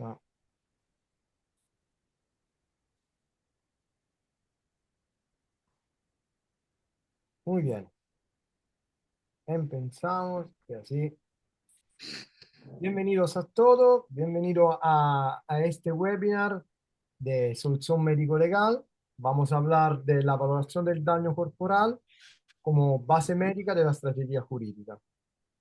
Ah, muy bien, empezamos y así. Bienvenidos a todos, bienvenido a este webinar de solución médico-legal. Vamos a hablar de la valoración del daño corporal como base médica de la estrategia jurídica.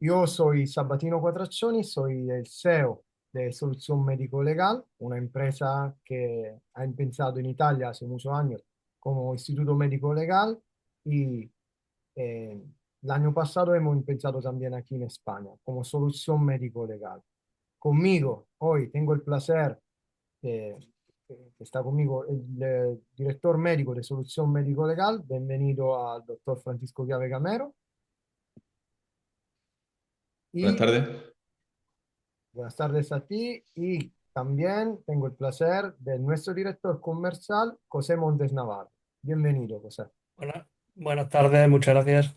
Yo soy Sabatino Quattraccioni, soy el CEO de Solución Médico Legal, una empresa que ha empezado en Italia hace muchos años como Instituto Médico Legal y el año pasado hemos empezado también aquí en España como Solución Médico Legal. Conmigo hoy tengo el placer de que está conmigo el director médico de Solución Médico Legal. Bienvenido al doctor Francisco Chiave Gamero. Buenas Y tardes. buenas tardes a ti y también tengo el placer de nuestro director comercial, José Montes Navarro. Bienvenido, José. Buenas tardes, muchas gracias.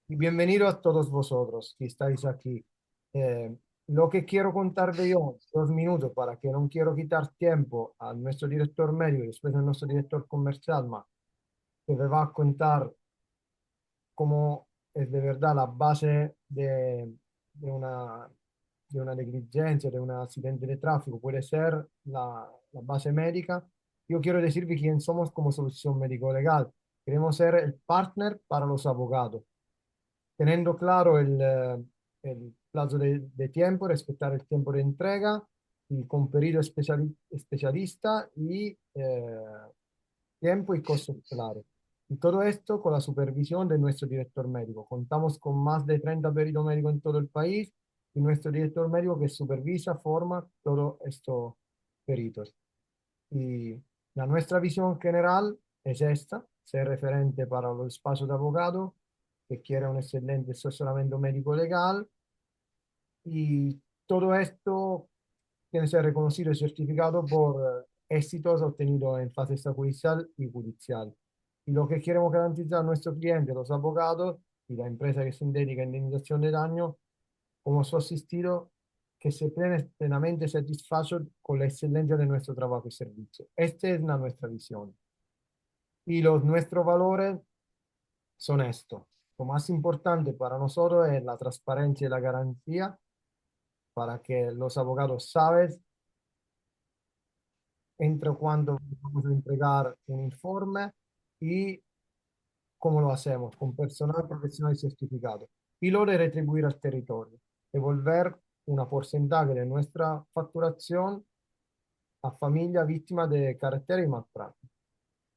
Y bienvenido a todos vosotros que estáis aquí. Lo que quiero contar de yo, 2 minutos, para que no quiero quitar tiempo a nuestro director médico y después a nuestro director comercial, más que me va a contar cómo es de verdad la base de una, de una negligencia, de un accidente de tráfico, puede ser la base médica. Yo quiero decirte quién somos como solución médico-legal. Queremos ser el partner para los abogados, teniendo claro el plazo de tiempo, respetar el tiempo de entrega y con periodo especialista y tiempo y costos claros. Y todo esto con la supervisión de nuestro director médico. Contamos con más de 30 peritos médicos en todo el país y nuestro director médico que supervisa, forma todos estos peritos. Y la nuestra visión general es esta, ser referente para los espacios de abogado que quiere un excelente asesoramiento médico legal y todo esto tiene que ser reconocido y certificado por éxitos obtenidos en fase extrajudicial y judicial. Y lo que queremos garantizar a nuestros clientes, los abogados y la empresa que se dedica a indemnización de daño, como su asistido, que se plenamente satisfacen con la excelencia de nuestro trabajo y servicio. Esta es nuestra visión. Y nuestros valores son estos. Lo más importante para nosotros es la transparencia y la garantía para que los abogados saben entre cuándo vamos a entregar un informe y cómo lo hacemos, con personal profesional y certificado. Y lo de retribuir al territorio, devolver una porcentaje de nuestra facturación a familia víctima de carretera y maltrato.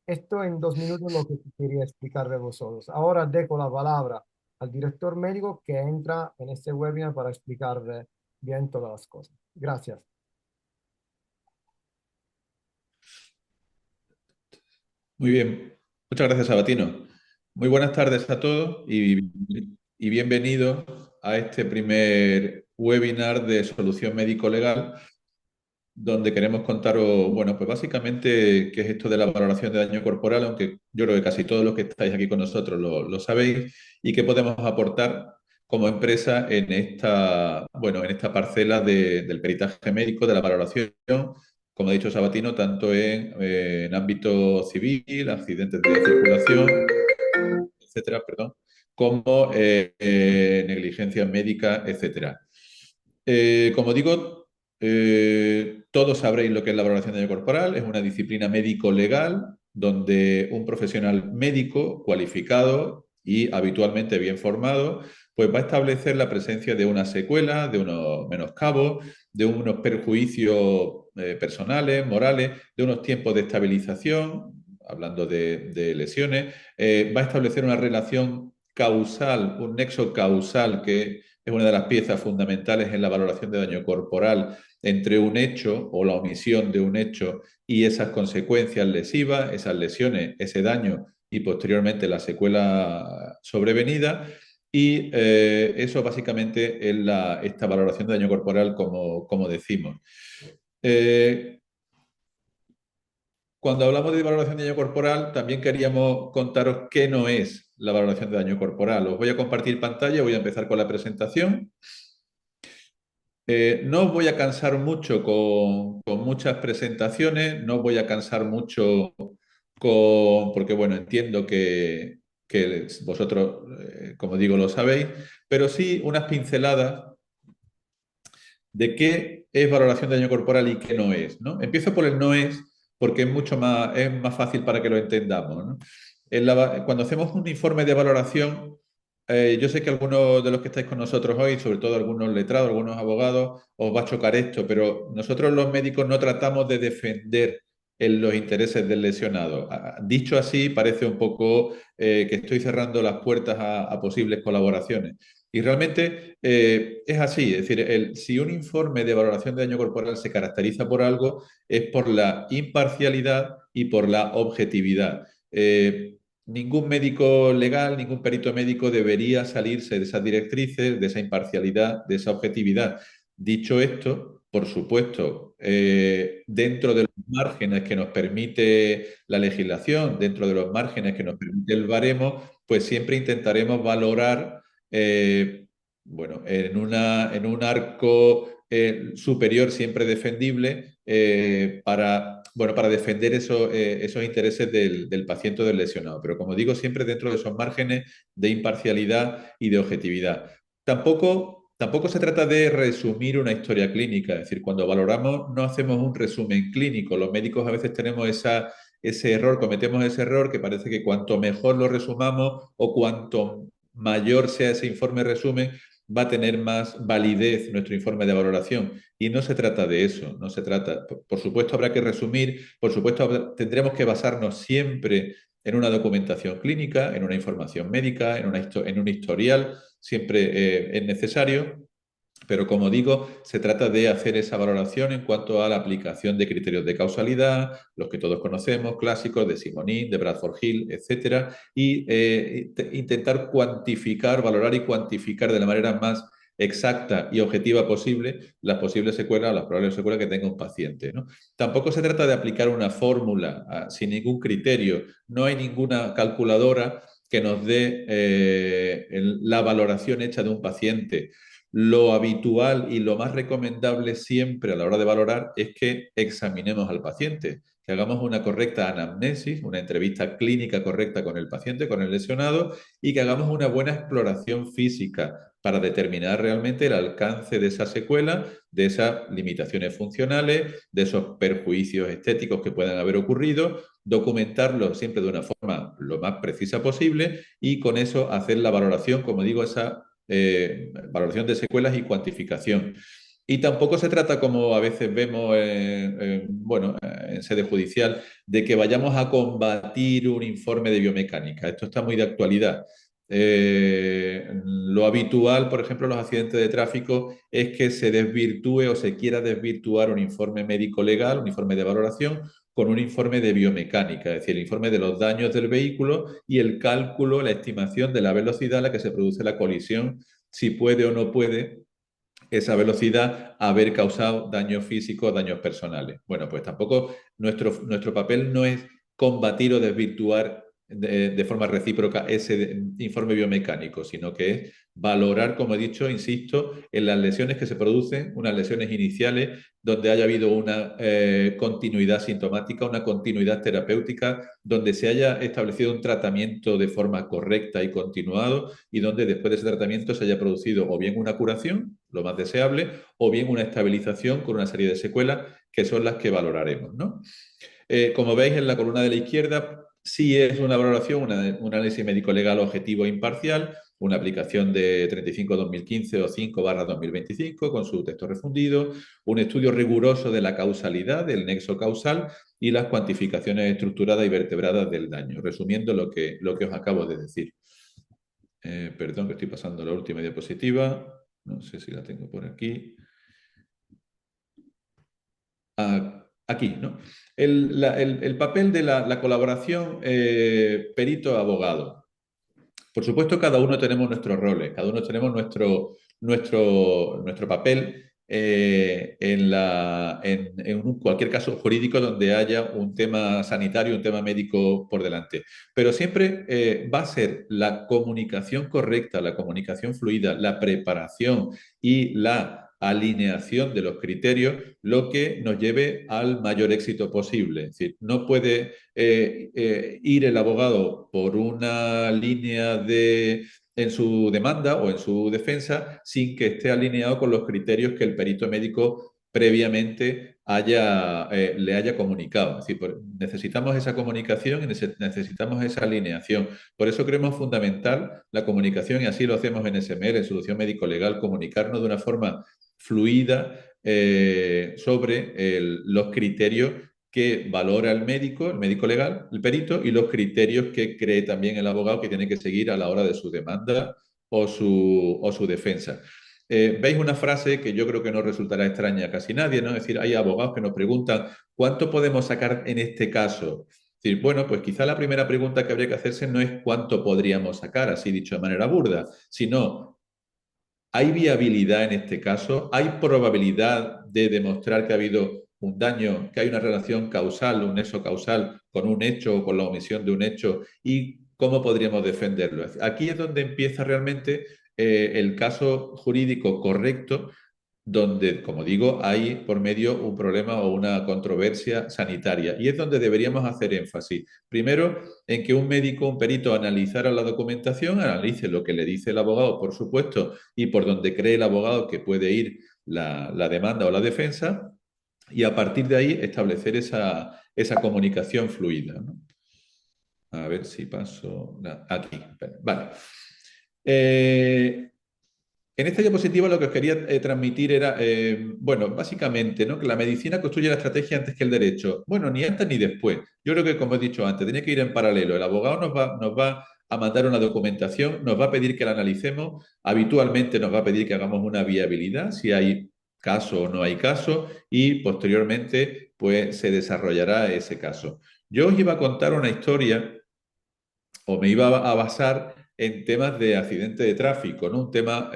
Esto en 2 minutos lo que quería explicarle a vosotros. Ahora dejo la palabra al director médico que entra en este webinar para explicarle bien todas las cosas. Gracias. Muy bien. Muchas gracias, Sabatino. Muy buenas tardes a todos y bienvenidos a este primer webinar de Solución Médico Legal, donde queremos contaros, bueno, pues básicamente qué es esto de la valoración de daño corporal, aunque yo creo que casi todos los que estáis aquí con nosotros lo sabéis, y qué podemos aportar como empresa en esta, bueno, en esta parcela del peritaje médico, de la valoración, como ha dicho Sabatino, tanto en ámbito civil, accidentes de circulación, etcétera, perdón, como negligencia médica, etcétera. Como digo, todos sabréis lo que es la valoración de daño corporal. Es una disciplina médico-legal donde un profesional médico cualificado y habitualmente bien formado, pues va a establecer la presencia de una secuela, de unos menoscabos, de unos perjuicios personales, morales, de unos tiempos de estabilización, hablando de lesiones. Va a establecer una relación causal, un nexo causal que es una de las piezas fundamentales en la valoración de daño corporal entre un hecho o la omisión de un hecho y esas consecuencias lesivas, esas lesiones, ese daño y posteriormente la secuela sobrevenida. Y eso básicamente es esta valoración de daño corporal, como decimos. Eh, Cuando hablamos de valoración de daño corporal, también queríamos contaros qué no es la valoración de daño corporal. Os voy a compartir pantalla, voy a empezar con la presentación. No os voy a cansar mucho con muchas presentaciones, no os voy a cansar mucho porque bueno, entiendo que vosotros, como digo, lo sabéis, pero sí unas pinceladas de qué es valoración de daño corporal y qué no es, ¿no? Empiezo por el no es, porque es más fácil para que lo entendamos, ¿no? Cuando hacemos un informe de valoración, yo sé que algunos de los que estáis con nosotros hoy, sobre todo algunos letrados, algunos abogados, os va a chocar esto, pero nosotros los médicos no tratamos de defender los intereses del lesionado. Dicho así, parece un poco que estoy cerrando las puertas a posibles colaboraciones. Y realmente es así, es decir, si un informe de valoración de daño corporal se caracteriza por algo, es por la imparcialidad y por la objetividad. Ningún médico legal, ningún perito médico debería salirse de esas directrices, de esa imparcialidad, de esa objetividad. Dicho esto, por supuesto, dentro de los márgenes que nos permite la legislación, dentro de los márgenes que nos permite el baremo, pues siempre intentaremos valorar bueno, en un arco superior siempre defendible bueno, para defender esos intereses del paciente o del lesionado. Pero como digo, siempre dentro de esos márgenes de imparcialidad y de objetividad. Tampoco se trata de resumir una historia clínica, es decir, cuando valoramos no hacemos un resumen clínico. Los médicos a veces tenemos ese error, cometemos ese error que parece que cuanto mejor lo resumamos o cuanto mayor sea ese informe resumen, va a tener más validez nuestro informe de valoración. Y no se trata de eso, no se trata. Por supuesto, habrá que resumir, por supuesto, tendremos que basarnos siempre en una documentación clínica, en una información médica, en un historial, siempre es necesario. Pero como digo, se trata de hacer esa valoración en cuanto a la aplicación de criterios de causalidad, los que todos conocemos, clásicos de Simonin, de Bradford Hill, etcétera, y intentar cuantificar, valorar y cuantificar de la manera más exacta y objetiva posible las posibles secuelas o las probables secuelas que tenga un paciente, ¿no? Tampoco se trata de aplicar una fórmula sin ningún criterio. No hay ninguna calculadora que nos dé la valoración hecha de un paciente. Lo habitual y lo más recomendable siempre a la hora de valorar es que examinemos al paciente, que hagamos una correcta anamnesis, una entrevista clínica correcta con el paciente, con el lesionado, y que hagamos una buena exploración física para determinar realmente el alcance de esa secuela, de esas limitaciones funcionales, de esos perjuicios estéticos que puedan haber ocurrido, documentarlo siempre de una forma lo más precisa posible y con eso hacer la valoración, como digo, esa valoración de secuelas y cuantificación. Y tampoco se trata, como a veces vemos bueno, en sede judicial, de que vayamos a combatir un informe de biomecánica. Esto está muy de actualidad. Lo habitual, por ejemplo, en los accidentes de tráfico es que se desvirtúe o se quiera desvirtuar un informe médico legal, un informe de valoración, con un informe de biomecánica, es decir, el informe de los daños del vehículo y el cálculo, la estimación de la velocidad a la que se produce la colisión, si puede o no puede esa velocidad haber causado daños físicos, daños personales. Bueno, pues tampoco nuestro papel no es combatir o desvirtuar de forma recíproca ese informe biomecánico, sino que es valorar, como he dicho, insisto, en las lesiones que se producen, unas lesiones iniciales donde haya habido una continuidad sintomática, una continuidad terapéutica, donde se haya establecido un tratamiento de forma correcta y continuado y donde después de ese tratamiento se haya producido o bien una curación, lo más deseable, o bien una estabilización con una serie de secuelas que son las que valoraremos, ¿no? Como veis en la columna de la izquierda, sí es una valoración, un análisis médico-legal objetivo e imparcial, una aplicación de 35-2015 o 5/2025 con su texto refundido, un estudio riguroso de la causalidad, del nexo causal y las cuantificaciones estructuradas y vertebradas del daño, resumiendo lo que os acabo de decir. Perdón que estoy pasando la última diapositiva, no sé si la tengo por aquí. Aquí, ¿no? El papel de la colaboración perito-abogado. Por supuesto, cada uno tenemos nuestros roles, cada uno tenemos nuestro papel en cualquier caso jurídico donde haya un tema sanitario, un tema médico por delante. Pero siempre va a ser la comunicación correcta, la comunicación fluida, la preparación y la alineación de los criterios lo que nos lleve al mayor éxito posible. Es decir, no puede ir el abogado por una línea en su demanda o en su defensa sin que esté alineado con los criterios que el perito médico previamente le haya comunicado. Es decir, necesitamos esa comunicación y necesitamos esa alineación. Por eso creemos fundamental la comunicación y así lo hacemos en SML, en Solución Médico Legal, comunicarnos de una forma fluida sobre los criterios que valora el médico legal, el perito, y los criterios que cree también el abogado que tiene que seguir a la hora de su demanda o su defensa. Veis una frase que yo creo que no resultará extraña a casi nadie, ¿no? Es decir, hay abogados que nos preguntan, ¿cuánto podemos sacar en este caso? Es decir, bueno, pues quizá la primera pregunta que habría que hacerse no es cuánto podríamos sacar, así dicho de manera burda, sino ¿hay viabilidad en este caso? ¿Hay probabilidad de demostrar que ha habido un daño, que hay una relación causal, un nexo causal con un hecho o con la omisión de un hecho? ¿Y cómo podríamos defenderlo? Aquí es donde empieza realmente el caso jurídico correcto donde, como digo, hay por medio un problema o una controversia sanitaria. Y es donde deberíamos hacer énfasis. Primero, en que un médico, un perito, analizara la documentación, analice lo que le dice el abogado, por supuesto, y por donde cree el abogado que puede ir la demanda o la defensa, y a partir de ahí establecer esa comunicación fluida, ¿no? A ver si paso. Aquí. Vale. En esta diapositiva lo que os quería transmitir era, bueno, básicamente, ¿no? Que la medicina construye la estrategia antes que el derecho. Bueno, ni antes ni después. Yo creo que, como he dicho antes, tenía que ir en paralelo. El abogado nos va a mandar una documentación, nos va a pedir que la analicemos, habitualmente nos va a pedir que hagamos una viabilidad, si hay caso o no hay caso, y posteriormente, pues, se desarrollará ese caso. Yo os iba a contar una historia o me iba a basar en temas de accidente de tráfico, ¿no? Un tema,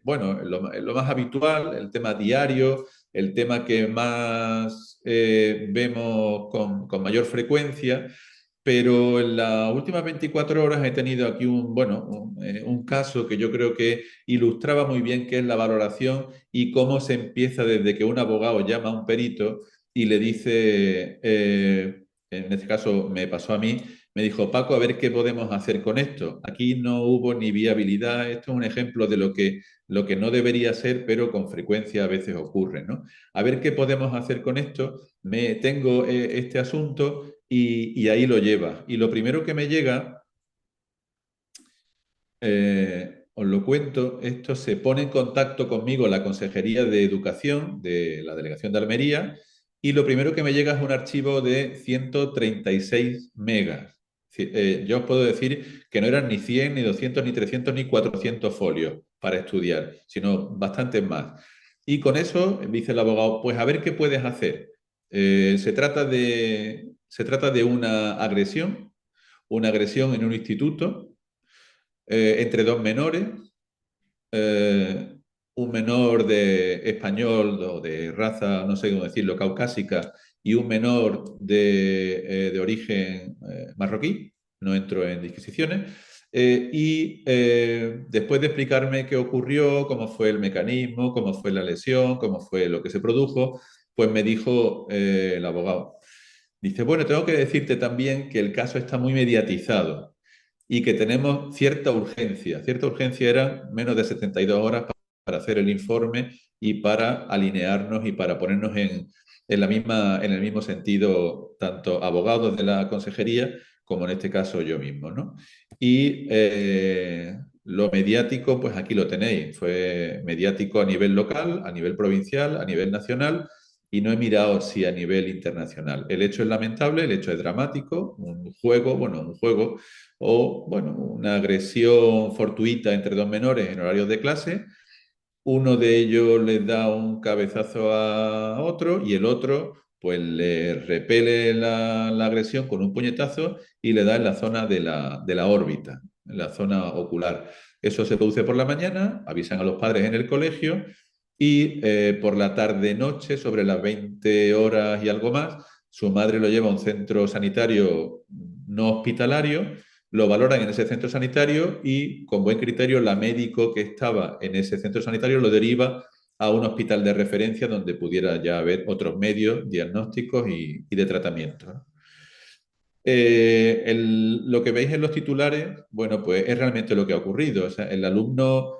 bueno, lo más habitual, el tema diario, el tema que más vemos con mayor frecuencia, pero en las últimas 24 horas he tenido aquí un caso que yo creo que ilustraba muy bien qué es la valoración y cómo se empieza desde que un abogado llama a un perito y le dice, en este caso me pasó a mí, me dijo, Paco, a ver qué podemos hacer con esto. Aquí no hubo ni viabilidad. Esto es un ejemplo de lo que no debería ser, pero con frecuencia a veces ocurre, ¿no? A ver qué podemos hacer con esto. Tengo este asunto y ahí lo lleva. Y lo primero que me llega, os lo cuento, esto se pone en contacto conmigo la Consejería de Educación de la Delegación de Almería y lo primero que me llega es un archivo de 136 megas. Yo os puedo decir que no eran ni 100, ni 200, ni 300, ni 400 folios para estudiar, sino bastantes más. Y con eso dice el abogado, pues a ver qué puedes hacer. Se trata de una agresión en un instituto entre dos menores, eh, un menor de español o de raza, no sé cómo decirlo, caucásica, y un menor de origen marroquí, no entro en disquisiciones, después de explicarme qué ocurrió, cómo fue el mecanismo, cómo fue la lesión, cómo fue lo que se produjo, pues me dijo el abogado, dice, bueno, tengo que decirte también que el caso está muy mediatizado y que tenemos cierta urgencia. Cierta urgencia era menos de 72 horas para hacer el informe y para alinearnos y para ponernos en el mismo sentido, tanto abogados de la consejería como en este caso yo mismo, ¿no? Y lo mediático, pues aquí lo tenéis. Fue mediático a nivel local, a nivel provincial, a nivel nacional y no he mirado si a nivel internacional. El hecho es lamentable, el hecho es dramático, un juego o, bueno, una agresión fortuita entre dos menores en horarios de clase. Uno de ellos les da un cabezazo a otro y el otro pues le repele la agresión con un puñetazo y le da en la zona de la órbita, en la zona ocular. Eso se produce por la mañana, avisan a los padres en el colegio y por la tarde-noche, sobre las 20 horas y algo más, su madre lo lleva a un centro sanitario no hospitalario, lo valoran en ese centro sanitario y con buen criterio la médico que estaba en ese centro sanitario lo deriva a un hospital de referencia donde pudiera ya haber otros medios diagnósticos y de tratamiento, ¿no? Lo que veis en los titulares, bueno, pues es realmente lo que ha ocurrido. O sea, el alumno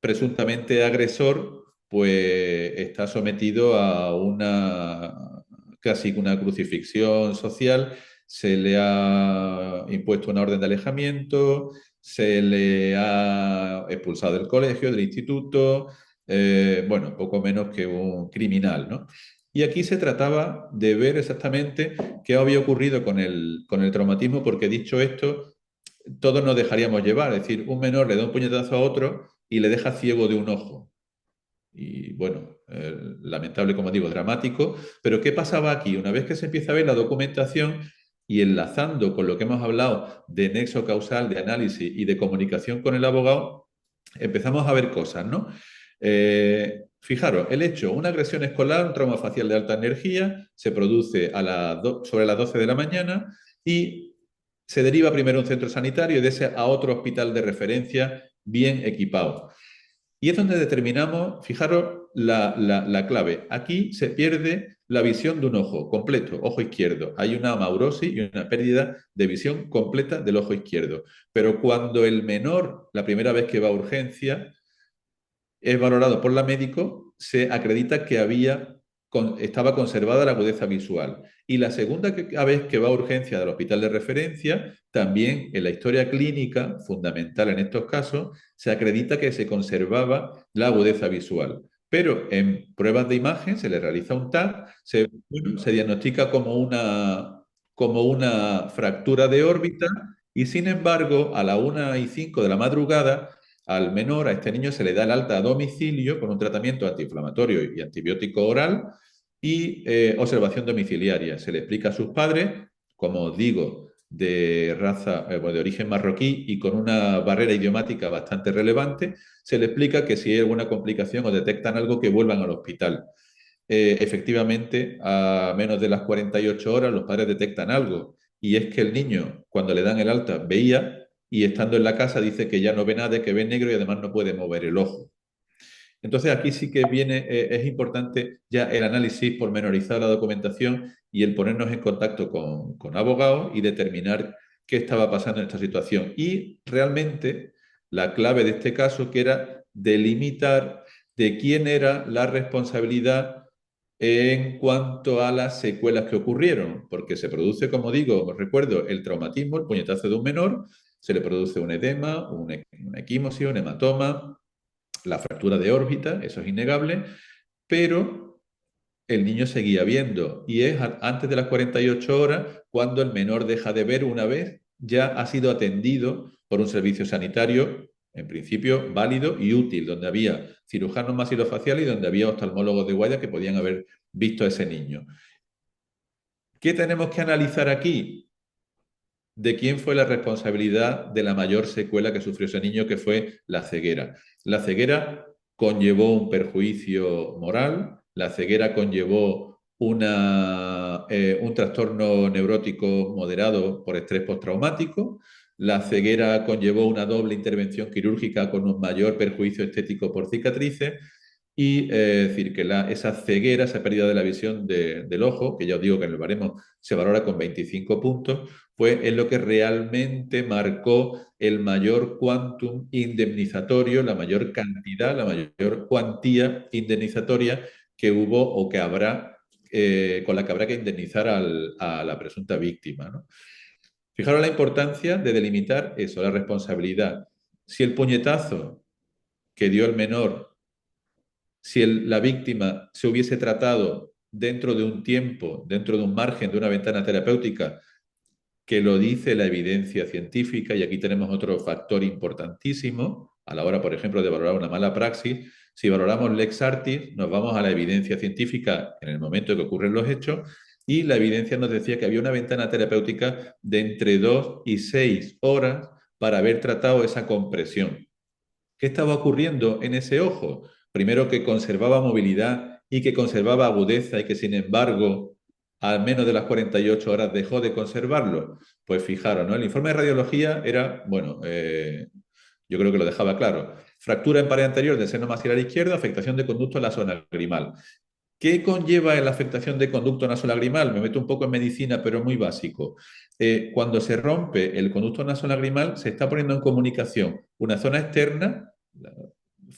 presuntamente agresor, pues está sometido a casi una crucifixión social, se le ha impuesto una orden de alejamiento, se le ha expulsado del colegio, del instituto, bueno, poco menos que un criminal, ¿no? Y aquí se trataba de ver exactamente qué había ocurrido con el traumatismo, porque dicho esto, todos nos dejaríamos llevar. Es decir, un menor le da un puñetazo a otro y le deja ciego de un ojo. Y bueno, lamentable, como digo, dramático. Pero ¿qué pasaba aquí? Una vez que se empieza a ver la documentación y enlazando con lo que hemos hablado de nexo causal, de análisis y de comunicación con el abogado, empezamos a ver cosas, ¿no? Fijaros, el hecho, una agresión escolar, un trauma facial de alta energía, se produce sobre las 12 de la mañana y se deriva primero a un centro sanitario y de ese a otro hospital de referencia bien equipado. Y es donde determinamos, fijaros la clave. Aquí se pierde la visión de un ojo completo, ojo izquierdo. Hay una amaurosis y una pérdida de visión completa del ojo izquierdo. Pero cuando el menor, la primera vez que va a urgencia, es valorado por la médico, se acredita que estaba conservada la agudeza visual. Y la segunda vez que va a urgencia del hospital de referencia, también en la historia clínica, fundamental en estos casos, se acredita que se conservaba la agudeza visual. Pero en pruebas de imagen se le realiza un TAC, se diagnostica como una fractura de órbita y sin embargo a la 1:05 de la madrugada al menor, a este niño, se le da el alta a domicilio con un tratamiento antiinflamatorio y antibiótico oral y observación domiciliaria. Se le explica a sus padres, como digo, de raza, bueno, de origen marroquí y con una barrera idiomática bastante relevante, se le explica que si hay alguna complicación o detectan algo, que vuelvan al hospital. Efectivamente, a menos de las 48 horas, los padres detectan algo, y es que el niño, cuando le dan el alta, veía y estando en la casa dice que ya no ve nada, que ve negro y además no puede mover el ojo. Entonces aquí sí que viene, es importante ya el análisis pormenorizado de la documentación y el ponernos en contacto con abogados y determinar qué estaba pasando en esta situación. Y realmente la clave de este caso que era delimitar de quién era la responsabilidad en cuanto a las secuelas que ocurrieron, porque se produce, como digo, os recuerdo, el traumatismo, el puñetazo de un menor, se le produce un edema, una equimosis, un hematoma, la fractura de órbita, eso es innegable, pero el niño seguía viendo y es antes de las 48 horas cuando el menor deja de ver una vez ya ha sido atendido por un servicio sanitario, en principio válido y útil, donde había cirujanos maxilofaciales y donde había oftalmólogos de guardia que podían haber visto a ese niño. ¿Qué tenemos que analizar aquí? ¿De quién fue la responsabilidad de la mayor secuela que sufrió ese niño, que fue la ceguera? La ceguera conllevó un perjuicio moral, la ceguera conllevó un trastorno neurótico moderado por estrés postraumático, la ceguera conllevó una doble intervención quirúrgica con un mayor perjuicio estético por cicatrices y decir que esa ceguera, esa pérdida de la visión del ojo, que ya os digo que en el baremo se valora con 25 puntos, pues es lo que realmente marcó el mayor quantum indemnizatorio, la mayor cantidad, la mayor cuantía indemnizatoria que hubo o que habrá, con la que habrá que indemnizar a la presunta víctima, ¿no? Fijaros la importancia de delimitar eso, la responsabilidad. Si el puñetazo que dio el menor, si la víctima se hubiese tratado dentro de un tiempo, dentro de un margen, de una ventana terapéutica, que lo dice la evidencia científica, y aquí tenemos otro factor importantísimo a la hora, por ejemplo, de valorar una mala praxis. Si valoramos lex artis, nos vamos a la evidencia científica en el momento en que ocurren los hechos, y la evidencia nos decía que había una ventana terapéutica de entre 2 y 6 horas para haber tratado esa compresión. ¿Qué estaba ocurriendo en ese ojo? Primero, que conservaba movilidad y que conservaba agudeza y que, sin embargo, al menos de las 48 horas dejó de conservarlo. Pues fijaros, ¿no? El informe de radiología era, bueno, Yo creo que lo dejaba claro. Fractura en pared anterior del seno maxilar izquierdo, afectación de conducto en la zona lagrimal. ¿Qué conlleva la afectación de conducto nasolagrimal? Me meto un poco en medicina, pero muy básico. Cuando se rompe el conducto nasolagrimal, se está poniendo en comunicación una zona externa,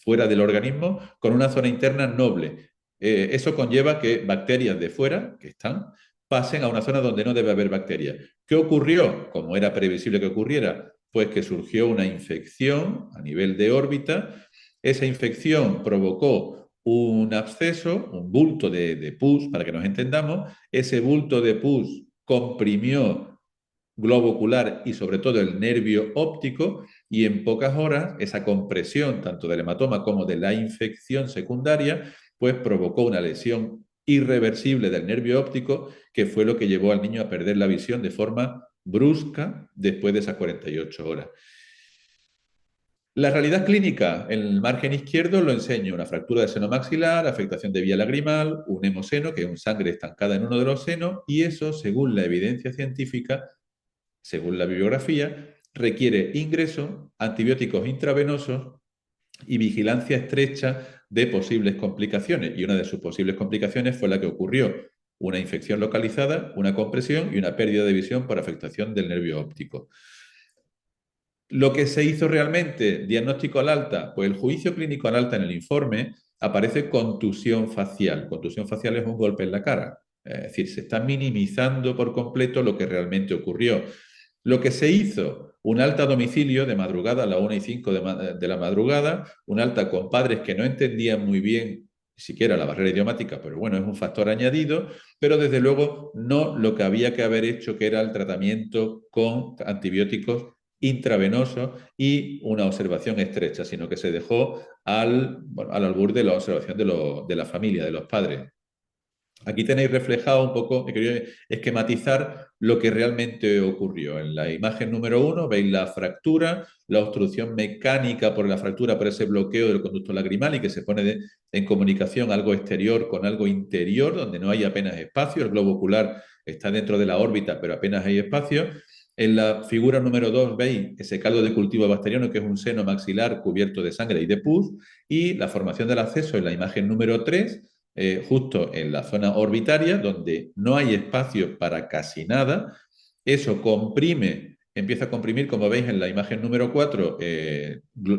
fuera del organismo, con una zona interna noble. Eso conlleva que bacterias de fuera, que están, pasen a una zona donde no debe haber bacterias. ¿Qué ocurrió? Como era previsible que ocurriera, pues que surgió una infección a nivel de órbita. Esa infección provocó un absceso, un bulto de pus, para que nos entendamos. Ese bulto de pus comprimió globo ocular y sobre todo el nervio óptico, y en pocas horas esa compresión tanto del hematoma como de la infección secundaria pues provocó una lesión irreversible del nervio óptico, que fue lo que llevó al niño a perder la visión de forma brusca después de esas 48 horas. La realidad clínica, en el margen izquierdo lo enseño: una fractura de seno maxilar, afectación de vía lagrimal, un hemoseno, que es un sangre estancada en uno de los senos, y eso, según la evidencia científica, según la bibliografía, requiere ingreso, antibióticos intravenosos y vigilancia estrecha de posibles complicaciones. Y una de sus posibles complicaciones fue la que ocurrió: una infección localizada, una compresión y una pérdida de visión por afectación del nervio óptico. Lo que se hizo realmente, diagnóstico al alta, pues el juicio clínico al alta en el informe aparece contusión facial. Contusión facial es un golpe en la cara. Es decir, se está minimizando por completo lo que realmente ocurrió. Lo que se hizo, un alta a domicilio de madrugada a las 1:05 de la madrugada, un alta con padres que no entendían muy bien siquiera la barrera idiomática, pero bueno, es un factor añadido, pero desde luego no lo que había que haber hecho, que era el tratamiento con antibióticos intravenosos y una observación estrecha, sino que se dejó al albur de la observación de la familia, de los padres. Aquí tenéis reflejado un poco, he querido esquematizar lo que realmente ocurrió. En la imagen número 1 veis la fractura, la obstrucción mecánica por la fractura, por ese bloqueo del conducto lagrimal, y que se pone en comunicación algo exterior con algo interior, donde no hay apenas espacio. El globo ocular está dentro de la órbita, pero apenas hay espacio. En la figura número 2 veis ese caldo de cultivo bacteriano, que es un seno maxilar cubierto de sangre y de pus, y la formación del acceso en la imagen número 3, justo en la zona orbitaria, donde no hay espacio para casi nada. Eso comprime, empieza a comprimir, como veis en la imagen número 4,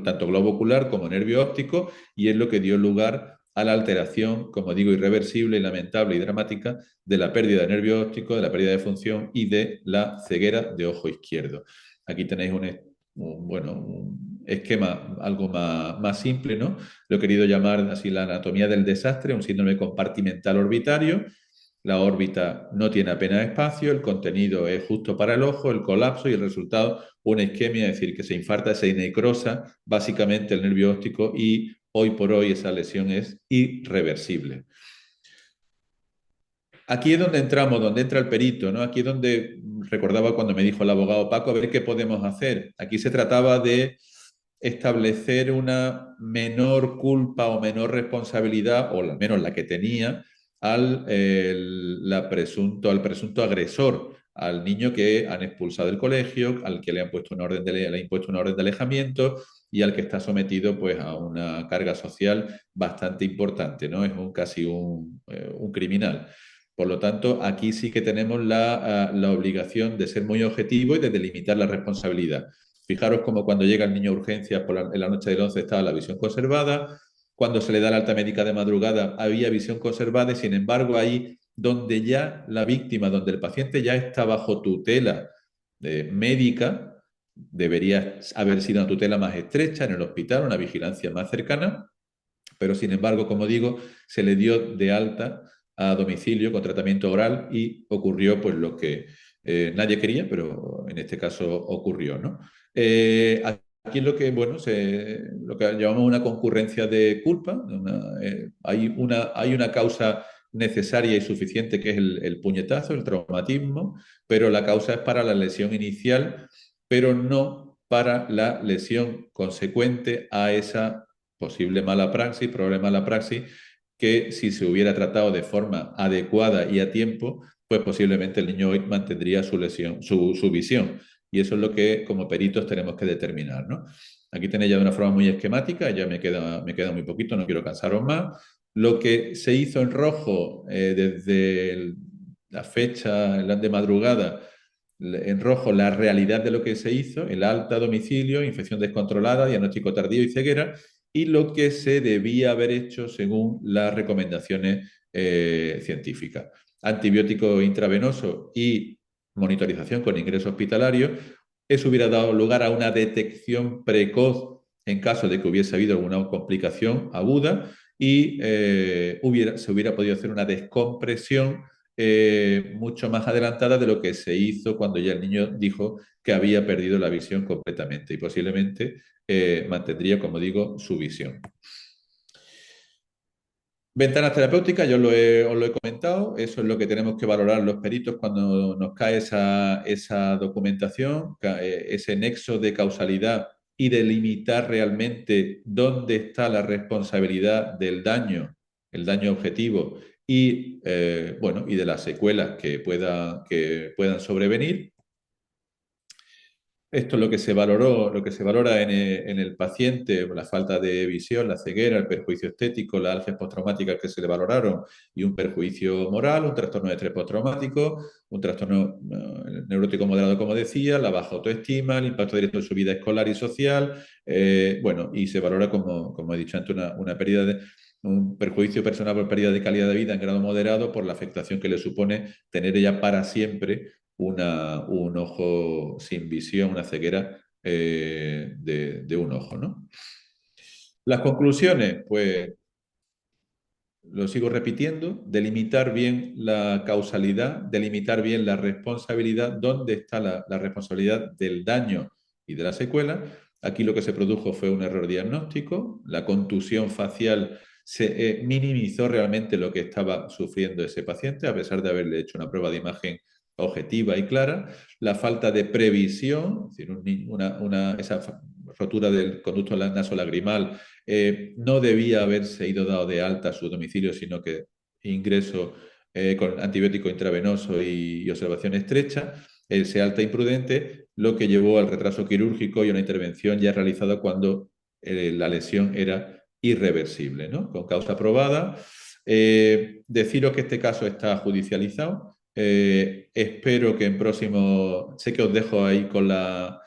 tanto globo ocular como nervio óptico, y es lo que dio lugar a la alteración, como digo, irreversible, lamentable y dramática, de la pérdida de nervio óptico, de la pérdida de función y de la ceguera de ojo izquierdo. Aquí tenéis un esquema algo más simple, ¿no? Lo he querido llamar así la anatomía del desastre, un síndrome compartimental orbitario. La órbita no tiene apenas espacio, el contenido es justo para el ojo, el colapso, y el resultado una isquemia, es decir, que se infarta, se necrosa básicamente el nervio óptico, y hoy por hoy esa lesión es irreversible. Aquí es donde entramos, donde entra el perito, ¿no? Aquí es donde recordaba cuando me dijo el abogado Paco, a ver qué podemos hacer. Aquí se trataba de establecer una menor culpa o menor responsabilidad, o al menos la que tenía, al presunto agresor, al niño que han expulsado del colegio, al que le han puesto le han impuesto una orden de alejamiento, y al que está sometido pues a una carga social bastante importante, ¿no? Es casi un criminal. Por lo tanto, aquí sí que tenemos la obligación de ser muy objetivos y de delimitar la responsabilidad. Fijaros como cuando llega el niño a urgencias en la noche del 11 estaba la visión conservada, cuando se le da la alta médica de madrugada había visión conservada, y sin embargo ahí donde ya la víctima, donde el paciente ya está bajo tutela médica, debería haber sido una tutela más estrecha en el hospital, una vigilancia más cercana, pero sin embargo, como digo, se le dio de alta a domicilio con tratamiento oral, y ocurrió pues lo que nadie quería, pero en este caso ocurrió, ¿no? Aquí es lo que, bueno, lo que llamamos una concurrencia de culpa. Hay una causa necesaria y suficiente, que es el puñetazo, el traumatismo, pero la causa es para la lesión inicial, pero no para la lesión consecuente a esa posible mala praxis, probable mala praxis, que si se hubiera tratado de forma adecuada y a tiempo, pues posiblemente el niño hoy mantendría su visión. y eso es lo que como peritos tenemos que determinar, ¿no? Aquí tenéis ya de una forma muy esquemática, ya me queda muy poquito, no quiero cansaros más. Lo que se hizo en rojo desde la fecha de madrugada, en rojo la realidad de lo que se hizo, el alta a domicilio, infección descontrolada, diagnóstico tardío y ceguera, y lo que se debía haber hecho según las recomendaciones científicas. Antibiótico intravenoso y monitorización con ingreso hospitalario. Eso hubiera dado lugar a una detección precoz en caso de que hubiese habido alguna complicación aguda y se hubiera podido hacer una descompresión mucho más adelantada de lo que se hizo cuando ya el niño dijo que había perdido la visión completamente y posiblemente mantendría, como digo, su visión. Ventanas terapéuticas, yo os lo he comentado, eso es lo que tenemos que valorar los peritos cuando nos cae esa documentación, ese nexo de causalidad y delimitar realmente dónde está la responsabilidad del daño, el daño objetivo y, bueno, y de las secuelas que puedan sobrevenir. Esto es lo que se valoró, lo que se valora en el paciente, la falta de visión, la ceguera, el perjuicio estético, las algias postraumáticas que se le valoraron y un perjuicio moral, un trastorno de estrés postraumático, un trastorno neurótico moderado, como decía, la baja autoestima, el impacto directo en su vida escolar y social, bueno, y se valora, como he dicho antes, una pérdida de un perjuicio personal por pérdida de calidad de vida en grado moderado por la afectación que le supone tener ella para siempre un ojo sin visión, una ceguera de un ojo, ¿no? Las conclusiones, pues lo sigo repitiendo, delimitar bien la causalidad, delimitar bien la responsabilidad, dónde está la responsabilidad del daño y de la secuela. Aquí lo que se produjo fue un error diagnóstico, la contusión facial se minimizó realmente lo que estaba sufriendo ese paciente, a pesar de haberle hecho una prueba de imagen objetiva y clara, la falta de previsión, es decir, esa rotura del conducto nasolagrimal no debía haberse ido dado de alta a su domicilio, sino que ingreso con antibiótico intravenoso y observación estrecha, ese alta imprudente, lo que llevó al retraso quirúrgico y a una intervención ya realizada cuando la lesión era irreversible, ¿no? Con causa probada. Deciros que este caso está judicializado. Espero que en próximo, sé que os dejo ahí con la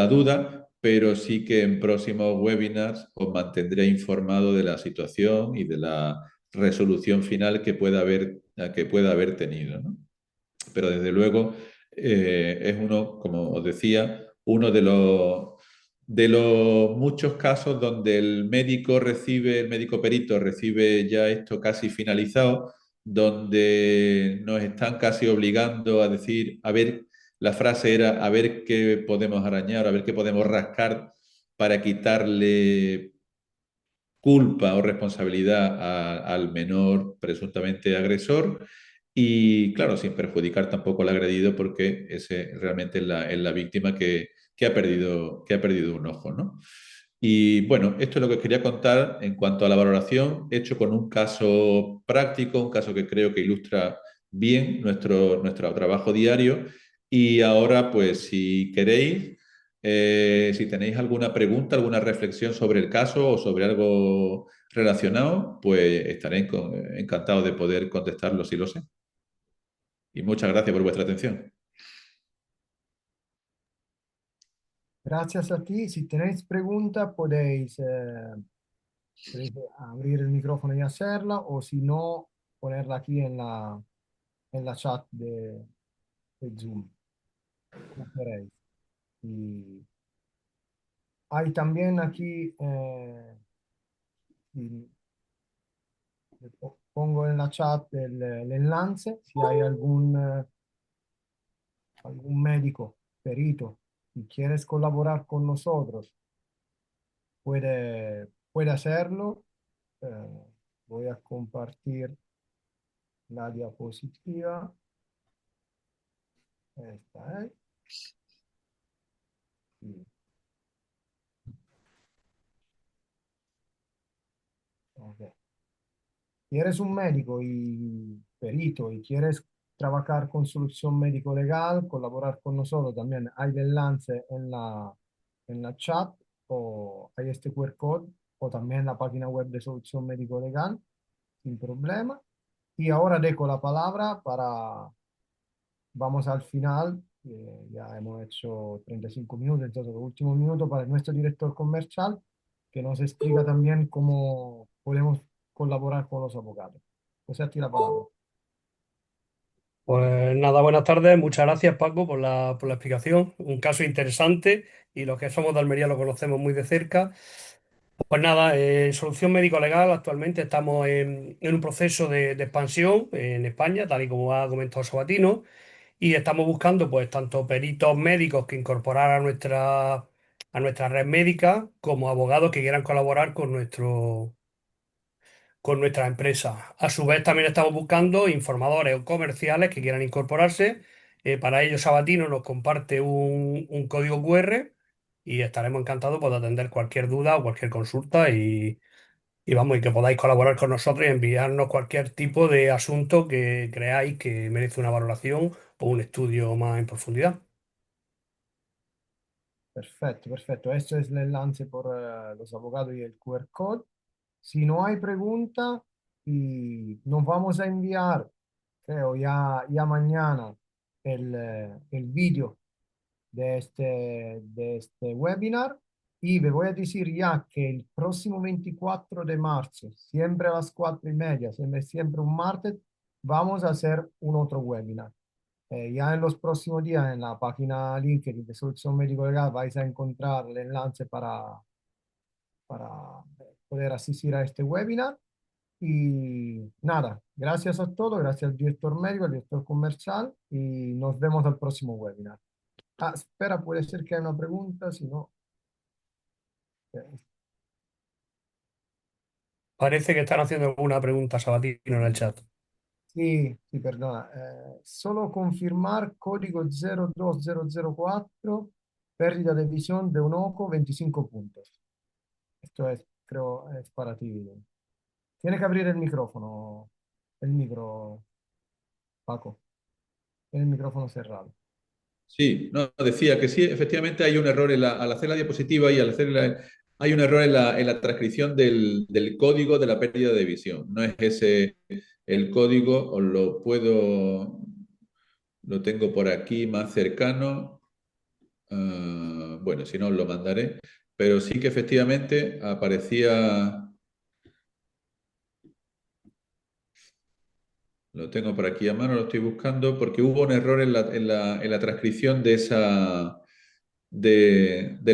duda, pero sí que en próximos webinars os mantendré informado de la situación y de la resolución final que pueda haber tenido, ¿no? Pero desde luego es uno, como os decía, uno de los muchos casos donde el médico perito recibe ya esto casi finalizado, donde nos están casi obligando a decir, a ver, la frase era, a ver qué podemos arañar, a ver qué podemos rascar para quitarle culpa o responsabilidad al menor presuntamente agresor y claro, sin perjudicar tampoco al agredido porque ese realmente es la víctima que ha perdido un ojo, ¿no? Y bueno, esto es lo que quería contar en cuanto a la valoración, hecho con un caso práctico, un caso que creo que ilustra bien nuestro trabajo diario. Y ahora, pues, si queréis, si tenéis alguna pregunta, alguna reflexión sobre el caso o sobre algo relacionado, pues estaré encantado de poder contestarlo si lo sé. Y muchas gracias por vuestra atención. Gracias a ti. Si tenéis pregunta, podéis abrir el micrófono y hacerla, o si no, ponerla aquí en la chat de Zoom, como queréis. Y hay también aquí, y pongo en la chat el enlace, si hay algún médico, perito, y quieres colaborar con nosotros, puede hacerlo. Eh, Voy a compartir la diapositiva. Esta es. Y, ok. Si eres un médico y perito y quieres trabajar con solución médico-legal, colaborar con nosotros, también hay el enlace en la chat o hay este QR code o también la página web de solución médico-legal, sin problema. Y ahora dejo la palabra para, vamos al final, ya hemos hecho 35 minutos, entonces los últimos minutos para nuestro director comercial, que nos explica también cómo podemos colaborar con los abogados. Pues a ti la palabra. Pues nada, buenas tardes. Muchas gracias, Paco, por la explicación. Un caso interesante y los que somos de Almería lo conocemos muy de cerca. Pues nada, en Solución Médico Legal actualmente estamos en un proceso de expansión en España, tal y como ha comentado Sabatino, y estamos buscando pues tanto peritos médicos que incorporar a nuestra red médica como abogados que quieran colaborar con nuestra empresa. A su vez, también estamos buscando informadores o comerciales que quieran incorporarse. Para ello, Sabatino nos comparte un código QR y estaremos encantados pues, de atender cualquier duda o cualquier consulta y vamos, y que podáis colaborar con nosotros y enviarnos cualquier tipo de asunto que creáis que merece una valoración o un estudio más en profundidad. Perfecto, perfecto. Esto es el enlace por los abogados y el QR code. Si no hay pregunta, y nos vamos a enviar, creo, ya mañana el vídeo de este webinar. Y me voy a decir ya que el próximo 24 de marzo, siempre a las 4:30, siempre un martes, vamos a hacer un otro webinar. Ya en los próximos días en la página LinkedIn de Solución Médico Legal vais a encontrar el enlace para poder asistir a este webinar. Y nada, gracias a todos, gracias al director médico, al director comercial y nos vemos al próximo webinar. Ah, espera, puede ser que haya una pregunta, si no. eh, Parece que están haciendo alguna pregunta, Sabatino, en el chat. Sí, sí, perdona. Solo confirmar código 02004, pérdida de visión de un ojo, 25 puntos. Esto es, creo, es para ti. Tiene que abrir el micrófono, el micro, Paco. Tiene el micrófono cerrado. Sí, no, decía que sí, efectivamente hay un error al hacer la diapositiva y hay un error en la transcripción del código de la pérdida de visión. No es ese el código, lo tengo por aquí más cercano. Bueno, si no, os lo mandaré. Pero sí que efectivamente aparecía, lo tengo por aquí a mano, lo estoy buscando, porque hubo un error en la transcripción de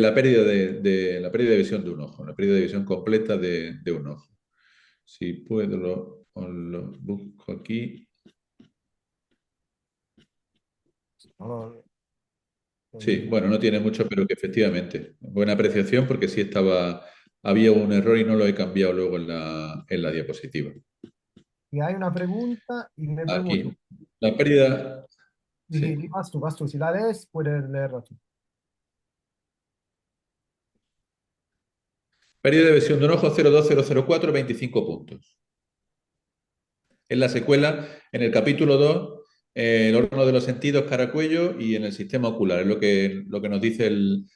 la pérdida de la pérdida de visión de un ojo, la pérdida de visión completa de un ojo. Si puedo, os lo busco aquí. No, Sí, no, bueno, no tiene mucho, pero que efectivamente, buena apreciación porque había un error y no lo he cambiado luego en la diapositiva. y hay una pregunta y me pregunto, Aquí, la pérdida, sí. vas tú, si la lees, puedes leerla tú. Pérdida de visión de un ojo 02004, 25 puntos. En la secuela, en el capítulo 2, el órgano de los sentidos, cara-cuello y en el sistema ocular. Es lo que nos dice el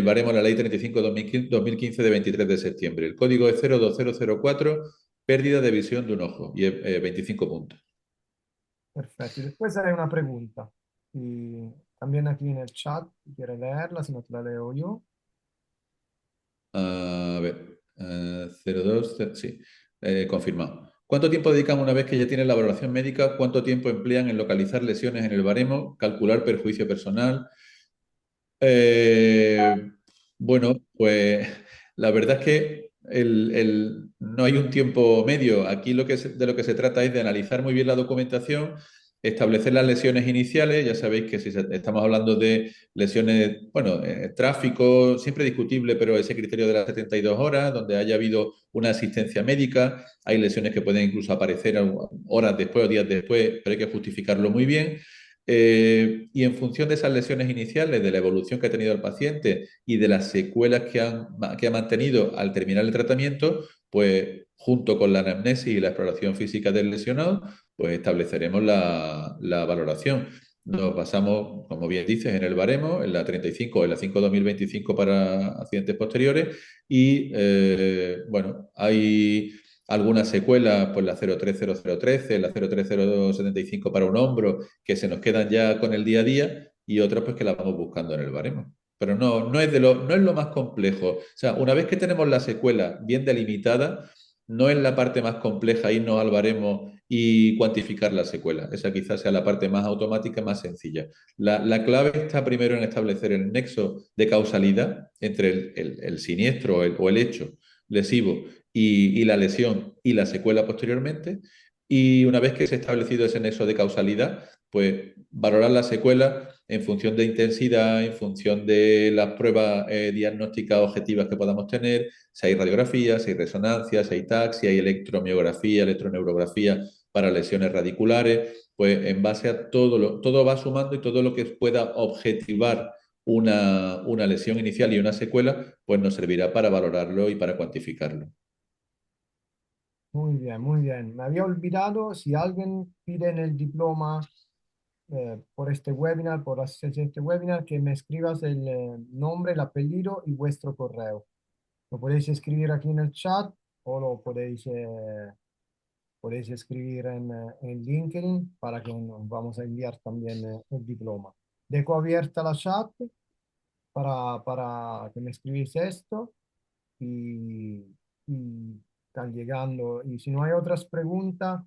baremo de la ley 35-2015 de 23 de septiembre. El código es 02004, pérdida de visión de un ojo y es 25 puntos. Perfecto. Y después hay una pregunta. Y también aquí en el chat, si quieres leerla, si no te la leo yo. A ver, 02, sí, confirmado. ¿Cuánto tiempo dedican una vez que ya tienen la valoración médica? ¿Cuánto tiempo emplean en localizar lesiones en el baremo, calcular perjuicio personal? Eh, bueno, pues la verdad es que no hay un tiempo medio. Aquí de lo que se trata es de analizar muy bien la documentación, establecer las lesiones iniciales. Ya sabéis que si estamos hablando de lesiones, bueno, tráfico, siempre discutible, pero ese criterio de las 72 horas, donde haya habido una asistencia médica, hay lesiones que pueden incluso aparecer horas después o días después, pero hay que justificarlo muy bien. Y en función de esas lesiones iniciales, de la evolución que ha tenido el paciente y de las secuelas que ha mantenido al terminar el tratamiento, pues junto con la anamnesis y la exploración física del lesionado, pues estableceremos la valoración. Nos basamos, como bien dices, en el baremo, en la 35 o en la 5/2025 para accidentes posteriores y, bueno, hay algunas secuelas, pues la 03013, la 03075 para un hombro, que se nos quedan ya con el día a día y otras pues que las vamos buscando en el baremo. Pero no es lo más complejo. O sea, una vez que tenemos la secuela bien delimitada, no es la parte más compleja irnos al baremo y cuantificar la secuela. Esa quizás sea la parte más automática, más sencilla. La clave está primero en establecer el nexo de causalidad entre el siniestro o el hecho lesivo y la lesión y la secuela posteriormente. Y una vez que se ha establecido ese nexo de causalidad, pues valorar la secuela en función de intensidad, en función de las pruebas diagnósticas objetivas que podamos tener, si hay radiografías, si hay resonancias, si hay TAC, si hay electromiografía, electroneurografía para lesiones radiculares, pues en base a todo va sumando y todo lo que pueda objetivar una lesión inicial y una secuela, pues nos servirá para valorarlo y para cuantificarlo. Muy bien, muy bien. Me había olvidado, si alguien pide en el diploma por este webinar, por hacer este webinar, que me escribas el nombre, el apellido y vuestro correo. Lo podéis escribir aquí en el chat o lo podéis escribir en LinkedIn para que nos vamos a enviar también el diploma. Dejo abierta la chat para que me escribís esto y están llegando. Y si no hay otras preguntas,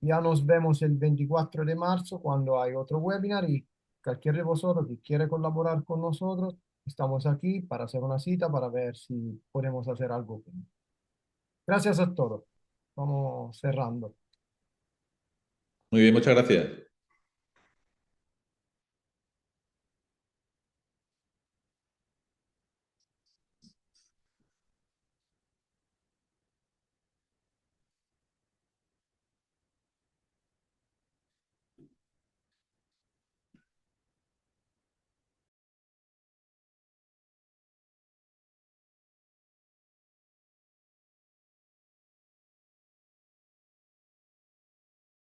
ya nos vemos el 24 de marzo cuando hay otro webinar y cualquier de vosotros que quiere colaborar con nosotros, estamos aquí para hacer una cita para ver si podemos hacer algo. Gracias a todos. Vamos cerrando. Muy bien, muchas gracias.